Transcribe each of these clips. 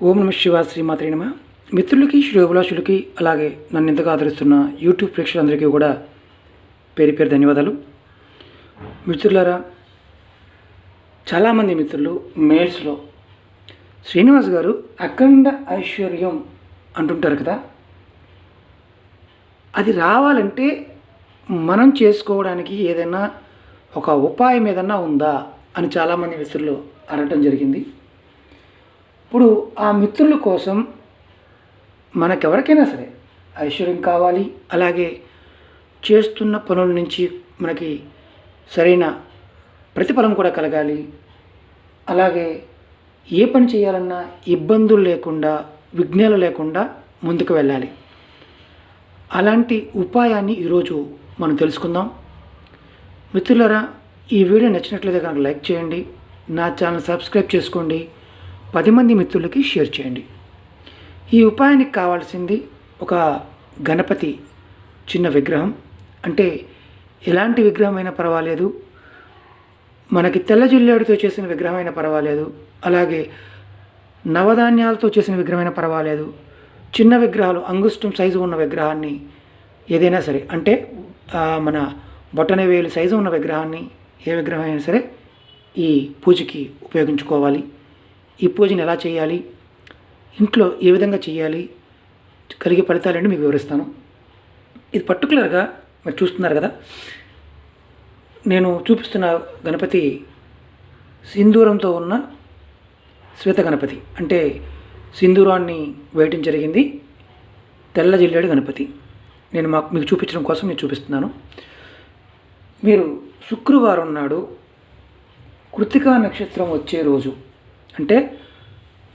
ఓం నమ శివాయ శ్రీమాత్రే నమః. మిత్రులకి శ్రేయోభిలాషులకి అలాగే నన్ను ఇంతగా ఆదరిస్తున్న యూట్యూబ్ ప్రేక్షకులందరికీ కూడా పేరు పేరు ధన్యవాదాలు. మిత్రులారా, చాలామంది మిత్రులు మెయిల్స్లో శ్రీనివాస్ గారు అఖండ ఐశ్వర్యం అంటుంటారు కదా, అది రావాలంటే మనం చేసుకోవడానికి ఏదైనా ఒక ఉపాయం ఏదైనా ఉందా అని చాలామంది మిత్రులు అడగటం జరిగింది. ఇప్పుడు ఆ మిత్రుల కోసం మనకెవరికైనా సరే ఐశ్వర్యం కావాలి, అలాగే చేస్తున్న పనుల నుంచి మనకి సరైన ప్రతిఫలం కూడా కలగాలి, అలాగే ఏ పని చేయాలన్నా ఇబ్బందులు లేకుండా విఘ్నాలు లేకుండా ముందుకు వెళ్ళాలి. అలాంటి ఉపాయాన్ని ఈరోజు మనం తెలుసుకుందాం. మిత్రులారా, ఈ వీడియో నచ్చినట్లయితే కనుక లైక్ చేయండి, నా ఛానల్ సబ్స్క్రైబ్ చేసుకోండి, 10 మంది మిత్రులకి షేర్ చేయండి. ఈ ఉపాయానికి కావాల్సింది ఒక గణపతి చిన్న విగ్రహం, అంటే ఎలాంటి విగ్రహం అయినా పర్వాలేదు, మనకి తెల్ల జిల్లేడుతో చేసిన విగ్రహం అయినా పర్వాలేదు, అలాగే నవధాన్యాలతో చేసిన విగ్రహం అయినా పర్వాలేదు, చిన్న విగ్రహాలు అంగుష్టం సైజు ఉన్న విగ్రహాన్ని ఏదైనా సరే, అంటే మన బొటన వేలు సైజు ఉన్న విగ్రహాన్ని ఏ విగ్రహం అయినా సరే ఈ పూజకి ఉపయోగించుకోవాలి. ఈ పూజను ఎలా చేయాలి, ఇంట్లో ఏ విధంగా చేయాలి, కలిగే ఫలితాలన్నీ మీకు వివరిస్తాను. ఇది పర్టికులర్గా మీరు చూస్తున్నారు కదా, నేను చూపిస్తున్న గణపతి సింధూరంతో ఉన్న శ్వేత గణపతి, అంటే సింధూరాన్ని వేయటం జరిగింది, తెల్ల జిల్లేడు గణపతి. నేను మీకు చూపించడం కోసం నేను చూపిస్తున్నాను. మీరు శుక్రవారం నాడు కృత్తికా నక్షత్రం వచ్చే రోజు, అంటే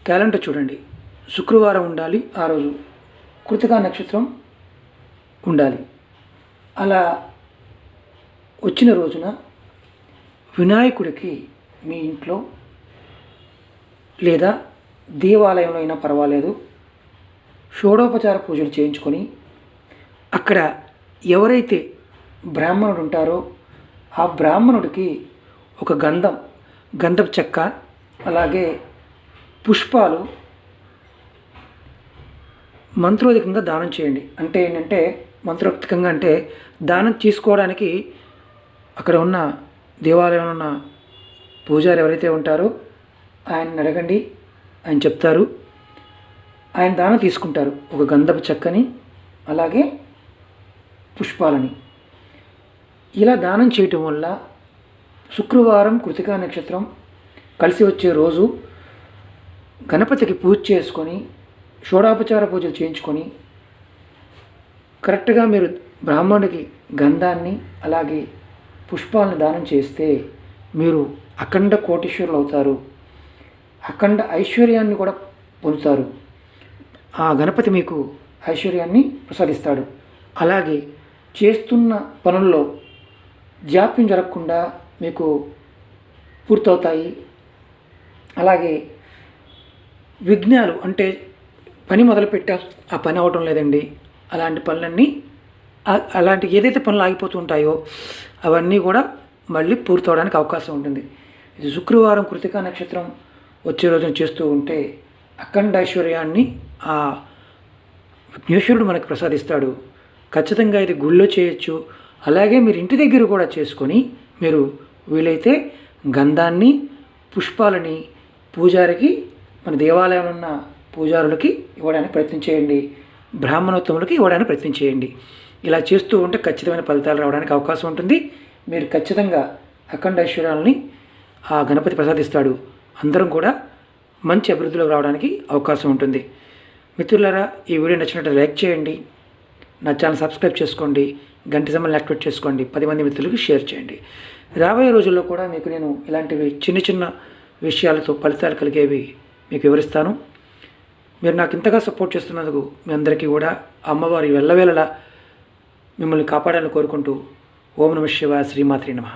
క్యాలెండర్ చూడండి, శుక్రవారం ఉండాలి, ఆ రోజు కృత్తికా నక్షత్రం ఉండాలి. అలా వచ్చిన రోజున వినాయకుడికి మీ ఇంట్లో లేదా దేవాలయంలో అయినా పర్వాలేదు షోడోపచార పూజలు చేయించుకొని అక్కడ ఎవరైతే బ్రాహ్మణుడు ఉంటారో ఆ బ్రాహ్మణుడికి ఒక గంధపు చెక్క, అలాగే పుష్పాలు మంత్రోధికంగా దానం చేయండి. అంటే ఏంటంటే మంత్రోక్తికంగా, అంటే దానం తీసుకోవడానికి అక్కడ ఉన్న దేవాలయంలో ఉన్న పూజారి ఎవరైతే ఉంటారో ఆయన్ని అడగండి, ఆయన చెప్తారు, ఆయన దానం తీసుకుంటారు. ఒక గంధపు చెక్కని అలాగే పుష్పాలని ఇలా దానం చేయటం వల్ల శుక్రవారం కృత్తికా నక్షత్రం కలిసి వచ్చే రోజు గణపతికి పూజ చేసుకొని షోడోపచార పూజలు చేయించుకొని కరెక్ట్గా మీరు బ్రాహ్మణుడికి గంధాన్ని అలాగే పుష్పాలను దానం చేస్తే మీరు అఖండ కోటీశ్వరులు అవుతారు, అఖండ ఐశ్వర్యాన్ని కూడా పొందుతారు. ఆ గణపతి మీకు ఐశ్వర్యాన్ని ప్రసాదిస్తాడు. అలాగే చేస్తున్న పనుల్లో జాప్యం జరగకుండా మీకు పూర్తవుతాయి. అలాగే విఘ్నాలు, అంటే పని మొదలుపెట్టా ఆ పని అవటం లేదండి, అలాంటి పనులన్నీ అలాంటి ఏదైతే పనులు ఆగిపోతుంటాయో అవన్నీ కూడా మళ్ళీ పూర్తవడానికి అవకాశం ఉంటుంది. ఇది శుక్రవారం కృత్తికా నక్షత్రం వచ్చే రోజున చేస్తూ ఉంటే అఖండ ఐశ్వర్యాన్ని ఆ విఘ్నేశ్వరుడు మనకు ప్రసాదిస్తాడు. ఖచ్చితంగా ఇది గుళ్ళో చేయొచ్చు, అలాగే మీరు ఇంటి దగ్గర కూడా చేసుకొని మీరు వీలైతే గంధాన్ని పుష్పాలని పూజారికి, మన దేవాలయంలో ఉన్న పూజారులకి ఇవ్వడానికి ప్రయత్నం చేయండి, బ్రాహ్మణోత్తములకి ఇవ్వడానికి ప్రయత్నం చేయండి. ఇలా చేస్తూ ఉంటే ఖచ్చితమైన ఫలితాలు రావడానికి అవకాశం ఉంటుంది. మీరు ఖచ్చితంగా అఖండ ఐశ్వర్యాలని ఆ గణపతి ప్రసాదిస్తాడు. అందరం కూడా మంచి అభివృద్ధిలోకి రావడానికి అవకాశం ఉంటుంది. మిత్రులారా, ఈ వీడియో నచ్చినట్టు లైక్ చేయండి, నా ఛానల్ సబ్స్క్రైబ్ చేసుకోండి, గంట సమయాన్ని యాక్టివేట్ చేసుకోండి, 10 మంది మిత్రులకు షేర్ చేయండి. రాబోయే రోజుల్లో కూడా మీకు నేను ఇలాంటివి చిన్న చిన్న విషయాలతో ఫలితాలు కలిగేవి మీకు వివరిస్తాను. మీరు నాకు ఇంతగా సపోర్ట్ చేస్తున్నందుకు మీ అందరికీ కూడా అమ్మవారి వెళ్ళవేళలా మిమ్మల్ని కాపాడాలని కోరుకుంటూ ఓం నమ శివాయ శ్రీమాత్రే నమః.